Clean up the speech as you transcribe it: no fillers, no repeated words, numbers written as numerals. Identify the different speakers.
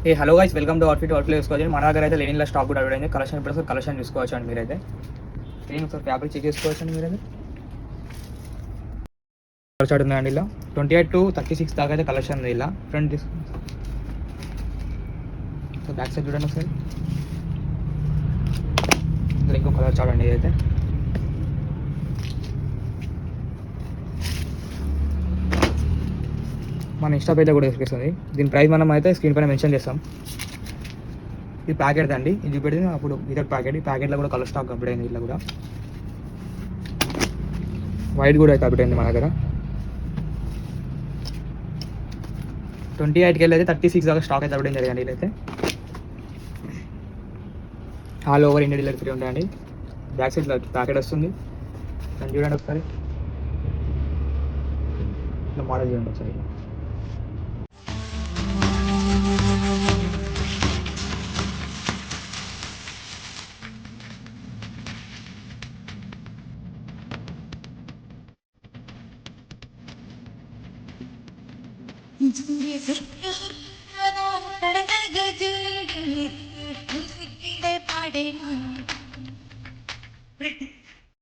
Speaker 1: A hello guys, welcome to outfit చూసుకోవచ్చు. మన దగ్గర అయితే లెనిన్లో స్టాక్ కూడా అవైలబుల్. కలెక్షన్ ఇప్పుడు ఒకసారి కలెక్షన్ చూసుకోవచ్చు అండి. మీరైతే లెనిన్ ఒకసారి ఫ్యాబ్రిక్ చెక్ చేసుకోవచ్చు అండి. మీరైతే కలర్ ఉందండి ఇలా 28 to 36 దాకా అయితే కలెక్షన్ ఉంది. ఇలా ఫ్రంట్ బ్యాక్ సైడ్ చూడండి ఒకసారి. ఇందులో ఇంకో కలర్ చూడండి. ఇదైతే మన ఇన్స్టా పేజ్లో కూడా చూపిస్తుంది. దీని ప్రైస్ మనం అయితే స్క్రీన్ పైన మెన్షన్ చేస్తాం. ఇది ప్యాకెట్ అండి. ఇది చూపెడితే అప్పుడు ఇదర్ ప్యాకెట్. ఈ ప్యాకెట్లో కూడా కలర్ స్టాక్ కంప్లీట్ అయింది. ఇట్లా కూడా వైట్ కూడా కంప్లీట్ అయింది మన దగ్గర. 28కి వెళ్ళి అయితే 36 దాకా స్టాక్ అయితే అవ్వడం జరిగింది. ఇదైతే all over India delivery free ఉంటాయండి. బ్యాక్ సైడ్ ప్యాకెట్ వస్తుంది. దాన్ని చూడండి ఒకసారి. ఇట్లా మోడల్ చూడండి ఒకసారి.